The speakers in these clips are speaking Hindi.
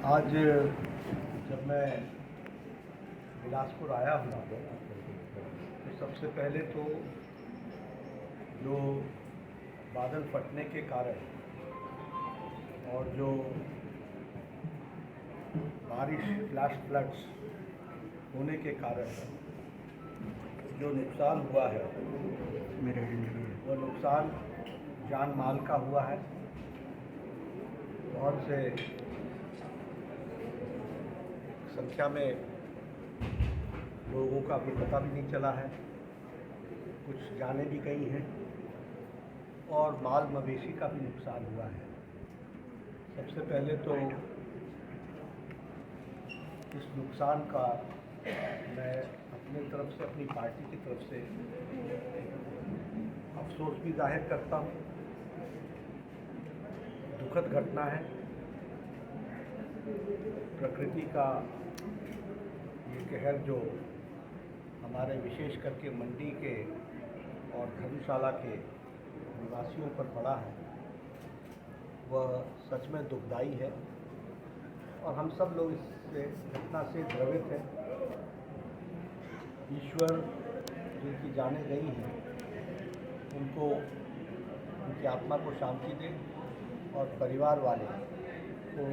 आज जब मैं बिलासपुर आया हूँ तो सबसे पहले तो जो बादल फटने के कारण और जो बारिश फ्लैश फ्लड्स होने के कारण जो नुकसान हुआ है वह नुकसान जान माल का हुआ है। बहुत से संख्या में लोगों का अभी पता भी नहीं चला है, कुछ जाने भी गई हैं और माल मवेशी का भी नुकसान हुआ है। सबसे पहले तो इस नुकसान का मैं अपनी तरफ से, अपनी पार्टी की तरफ से अफसोस भी जाहिर करता हूँ। दुखद घटना है, प्रकृति का ये कहर जो हमारे विशेष करके मंडी के और धर्मशाला के निवासियों पर पड़ा है, वह सच में दुखदाई है और हम सब लोग इससे घटना से द्रवित हैं। ईश्वर जिनकी जानें गई हैं उनको, उनकी आत्मा को शांति दे और परिवार वाले को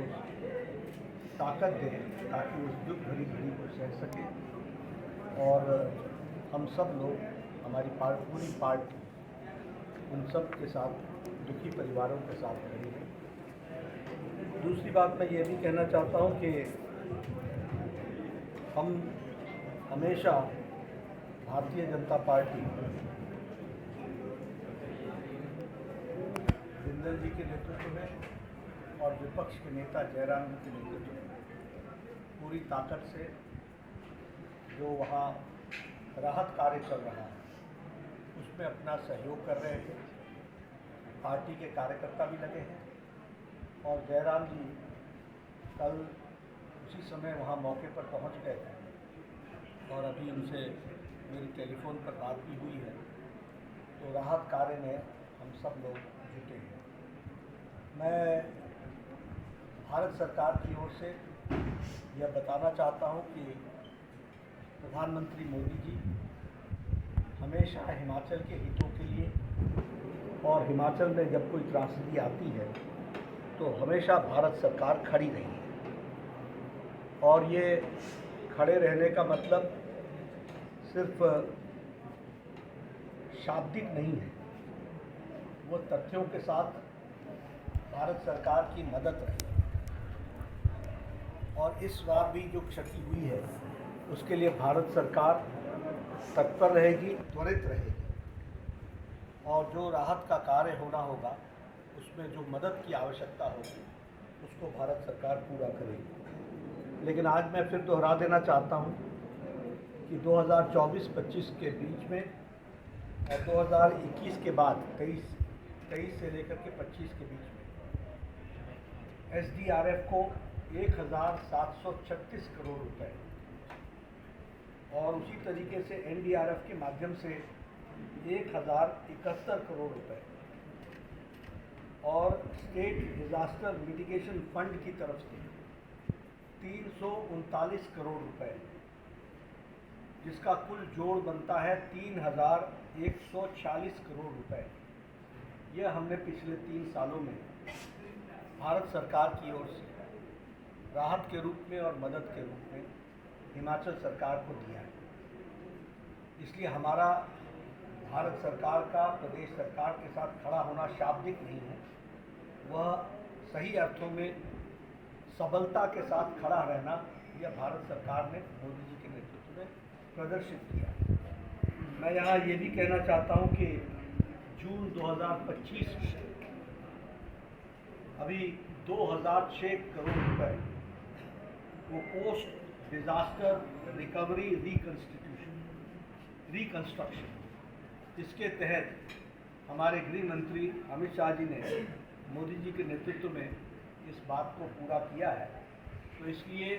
ताकत दे ताकि उस दुख भरी घड़ी को सह सके। और हम सब लोग, हमारी पूरी पार्टी उन सब के साथ, दुखी परिवारों के साथ खड़ी है। दूसरी बात मैं ये भी कहना चाहता हूँ कि हम हमेशा भारतीय जनता पार्टी जिंदल जी के नेतृत्व में और विपक्ष के नेता जयराम जी के नेतृत्व में पूरी ताकत से जो वहाँ राहत कार्य चल रहा है उसमें अपना सहयोग कर रहे थे। पार्टी के कार्यकर्ता भी लगे हैं और जयराम जी कल उसी समय वहाँ मौके पर पहुँच गए थे और अभी उनसे मेरी टेलीफोन पर बात भी हुई है। तो राहत कार्य में हम सब लोग जुटे हैं। मैं भारत सरकार की ओर से यह बताना चाहता हूं कि प्रधानमंत्री मोदी जी हमेशा हिमाचल के हितों के लिए, और हिमाचल में जब कोई त्रासदी आती है तो हमेशा भारत सरकार खड़ी रही है। और ये खड़े रहने का मतलब सिर्फ शाब्दिक नहीं है, वो तथ्यों के साथ भारत सरकार की मदद रही। और इस बार भी जो क्षति हुई है उसके लिए भारत सरकार तत्पर रहेगी, त्वरित रहेगी और जो राहत का कार्य होना होगा उसमें जो मदद की आवश्यकता होगी उसको भारत सरकार पूरा करेगी। लेकिन आज मैं फिर दोहरा देना चाहता हूँ कि 2024-25 के बीच में और 2021 के बाद 23 से लेकर के 25 के बीच में SDRF को 1736 करोड़ रुपए और उसी तरीके से NDRF के माध्यम से 1071 करोड़ रुपए और स्टेट डिजास्टर मिटिगेशन फंड की तरफ से 339 करोड़ रुपए, जिसका कुल जोड़ बनता है 3140 करोड़ रुपए। यह हमने पिछले 3 सालों में भारत सरकार की ओर से राहत के रूप में और मदद के रूप में हिमाचल सरकार को दिया है। इसलिए हमारा भारत सरकार का प्रदेश सरकार के साथ खड़ा होना शाब्दिक नहीं है, वह सही अर्थों में सबलता के साथ खड़ा रहना यह भारत सरकार ने मोदी जी के नेतृत्व में प्रदर्शित किया। मैं यहाँ ये भी कहना चाहता हूँ कि जून 2025 में अभी 2006 करोड़ रुपए वो पोस्ट डिजास्टर रिकवरी रिकंस्ट्रक्शन, इसके तहत हमारे गृह मंत्री अमित शाह जी ने मोदी जी के नेतृत्व में इस बात को पूरा किया है। तो इसलिए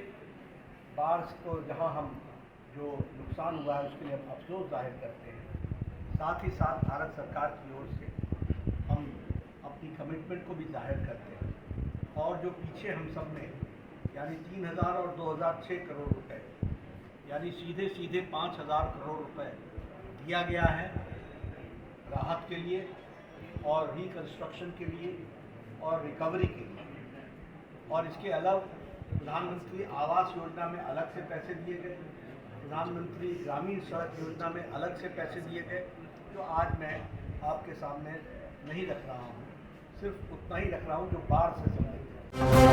बाढ़ को जहां हम जो नुकसान हुआ है उसके लिए हम अफसोस जाहिर करते हैं, साथ ही साथ भारत सरकार की ओर से हम अपनी कमिटमेंट को भी जाहिर करते हैं। और जो पीछे हम सब ने यानी 3,000 और 2,006 करोड़ रुपए, यानी सीधे सीधे 5,000 करोड़ रुपए दिया गया है राहत के लिए और रिकंस्ट्रक्शन के लिए और रिकवरी के लिए। और इसके अलावा प्रधानमंत्री आवास योजना में अलग से पैसे दिए गए, प्रधानमंत्री ग्रामीण सड़क योजना में अलग से पैसे दिए गए, जो आज मैं आपके सामने नहीं रख रहा हूँ, सिर्फ उतना ही रख रहा हूँ जो बाढ़ से संबंधित है।